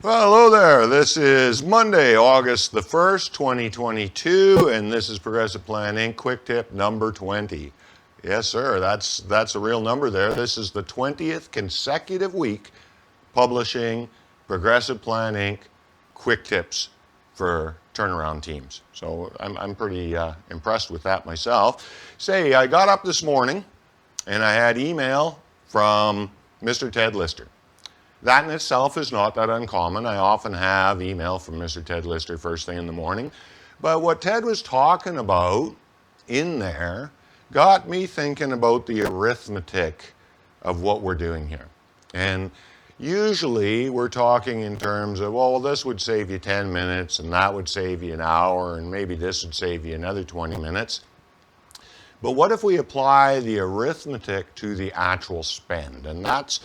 Well, hello there. This is Monday, August the 1st, 2022, and this is Progressive Plan Inc. Quick Tip number 20. Yes, sir, that's a real number there. This is the 20th consecutive week publishing Progressive Plan Inc. Quick Tips for turnaround teams. So I'm pretty impressed with that myself. Say, I got up this morning and I had email from Mr. Ted Lister. That in itself is not that uncommon. I often have email from Mr. Ted Lister first thing in the morning. But what Ted was talking about in there got me thinking about the arithmetic of what we're doing here. And usually we're talking in terms of, well, this would save you 10 minutes and that would save you an hour and maybe this would save you another 20 minutes. But what if we apply the arithmetic to the actual spend? And that's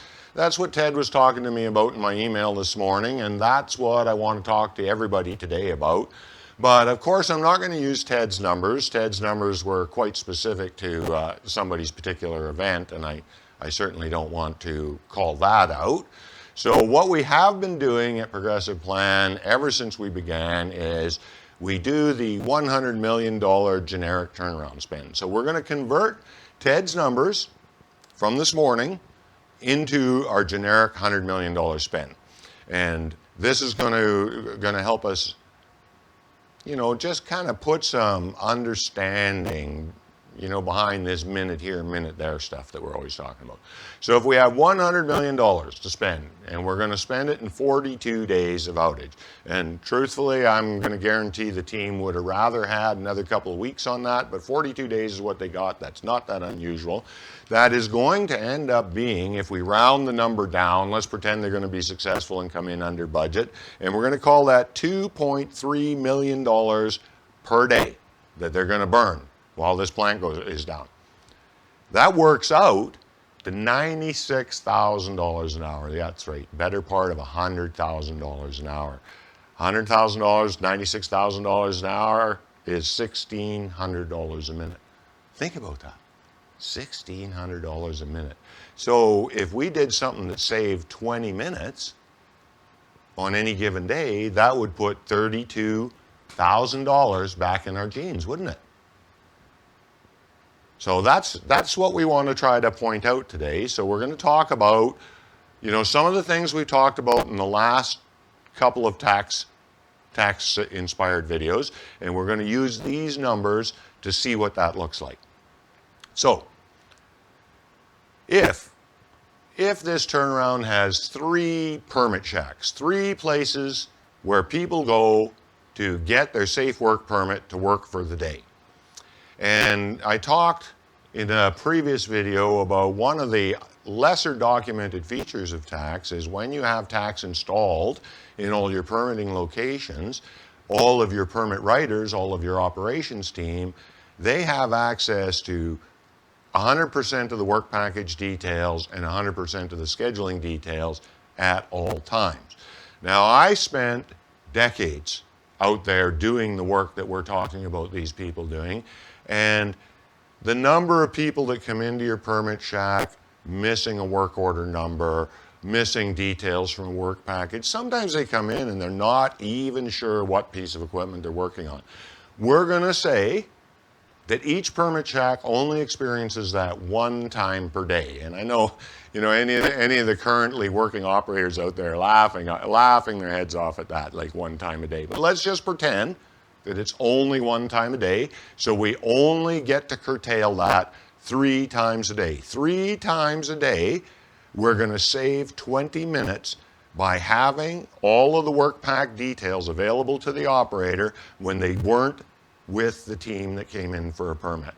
what Ted was talking to me about in my email this morning, and that's what I want to talk to everybody today about. But of course, I'm not going to use Ted's numbers. Ted's numbers were quite specific to somebody's particular event, and I certainly don't want to call that out. So what we have been doing at Progressive Plan ever since we began is we do the $100 million generic turnaround spend. So we're going to convert Ted's numbers from this morning into our generic $100 million spend. And this is going to help us, just kind of put some understanding, behind this minute here, minute there stuff that we're always talking about. So if we have $100 million to spend, and we're going to spend it in 42 days of outage, and truthfully, I'm going to guarantee the team would have rather had another couple of weeks on that, but 42 days is what they got. That's not that unusual. That is going to end up being, if we round the number down, let's pretend they're going to be successful and come in under budget, and we're going to call that $2.3 million per day that they're going to burn while this plant is down. That works out to $96,000 an hour. That's right, better part of $100,000 an hour. $100,000, $96,000 an hour is $1,600 a minute. Think about that, $1,600 a minute. So if we did something that saved 20 minutes on any given day, that would put $32,000 back in our jeans, wouldn't it? So that's what we want to try to point out today. So we're going to talk about, some of the things we talked about in the last couple of tax-inspired videos, and we're going to use these numbers to see what that looks like. So if this turnaround has 3 permit shacks, 3 places where people go to get their safe work permit to work for the day. And I talked in a previous video about one of the lesser documented features of tax is when you have tax installed in all your permitting locations, all of your permit writers, all of your operations team, they have access to 100% of the work package details and 100% of the scheduling details at all times. Now, I spent decades out there doing the work that we're talking about these people doing, and the number of people that come into your permit shack missing a work order number, missing details from a work package, sometimes they come in and they're not even sure what piece of equipment they're working on. We're going to say that each permit shack only experiences that one time per day. And I know, any of the currently working operators out there laughing their heads off at that, like one time a day. But let's just pretend that it's only one time a day, so we only get to curtail that 3 times a day. 3 times a day, we're going to save 20 minutes by having all of the work pack details available to the operator when they weren't with the team that came in for a permit.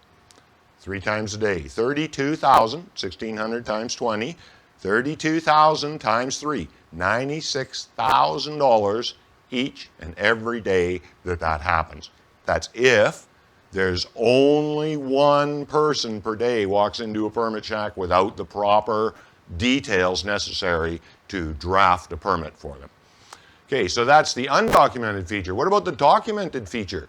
3 times a day, 32,000, 1,600 times 20, 32,000 times 3, $96,000 each and every day that happens. That's if there's only one person per day walks into a permit shack without the proper details necessary to draft a permit for them. Okay, so that's the undocumented feature. What about the documented feature,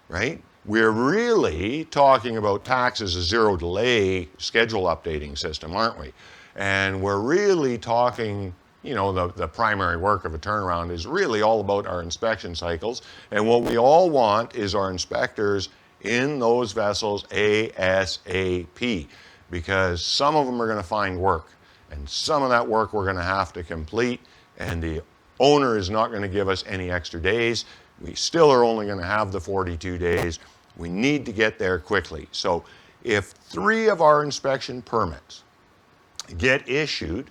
right? We're really talking about tax as a zero delay schedule updating system, aren't we? And we're really talking you know, the primary work of a turnaround is really all about our inspection cycles. And what we all want is our inspectors in those vessels ASAP, because some of them are going to find work, and some of that work we're going to have to complete, and the owner is not going to give us any extra days. We still are only going to have the 42 days. We need to get there quickly. So if 3 of our inspection permits get issued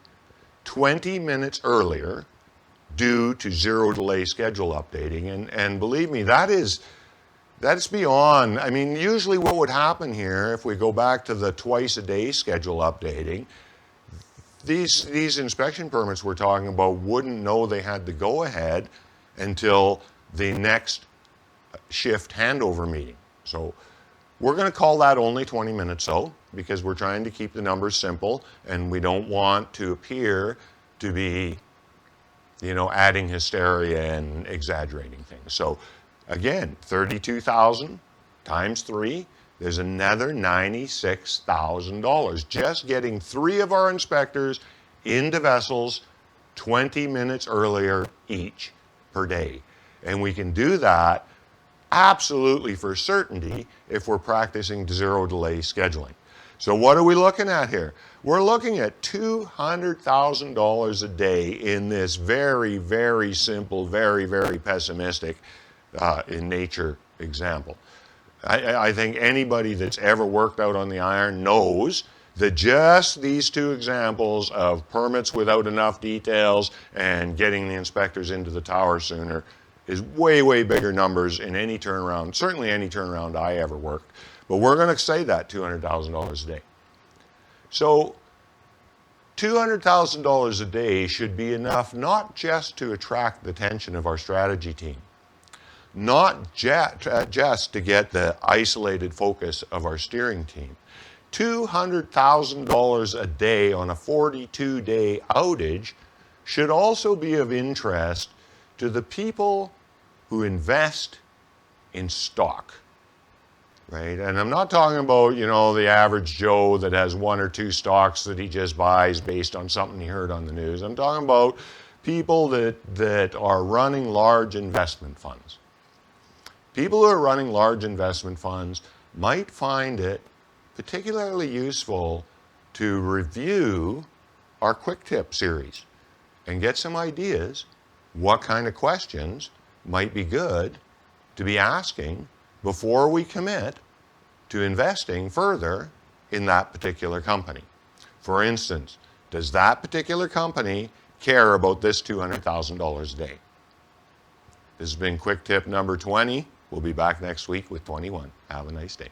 20 minutes earlier due to zero delay schedule updating, and believe me, that's beyond, I mean, usually what would happen here, if we go back to the twice a day schedule updating, these inspection permits we're talking about wouldn't know they had to go ahead until the next shift handover meeting. So we're going to call that only 20 minutes though, because we're trying to keep the numbers simple, and we don't want to appear to be, you know, adding hysteria and exaggerating things. So again, 32,000 times 3, there's another $96,000 just getting 3 of our inspectors into vessels 20 minutes earlier each per day. And we can do that absolutely for certainty if we're practicing zero delay scheduling. So what are we looking at here? We're looking at $200,000 a day in this very, very simple, very, very pessimistic in nature example. I think anybody that's ever worked out on the iron knows that just these 2 examples of permits without enough details and getting the inspectors into the tower sooner is way, way bigger numbers in any turnaround, certainly any turnaround I ever worked. But we're going to say that $200,000 a day. So $200,000 a day should be enough not just to attract the attention of our strategy team, not just to get the isolated focus of our steering team. $200,000 a day on a 42-day outage should also be of interest to the people who invest in stock, right? And I'm not talking about, you know, the average Joe that has 1 or 2 stocks that he just buys based on something he heard on the news. I'm talking about people that are running large investment funds. People who are running large investment funds might find it particularly useful to review our quick tip series and get some ideas what kind of questions might be good to be asking before we commit to investing further in that particular company. For instance, does that particular company care about this $200,000 a day? This has been quick tip number 20. We'll be back next week with 21. Have a nice day.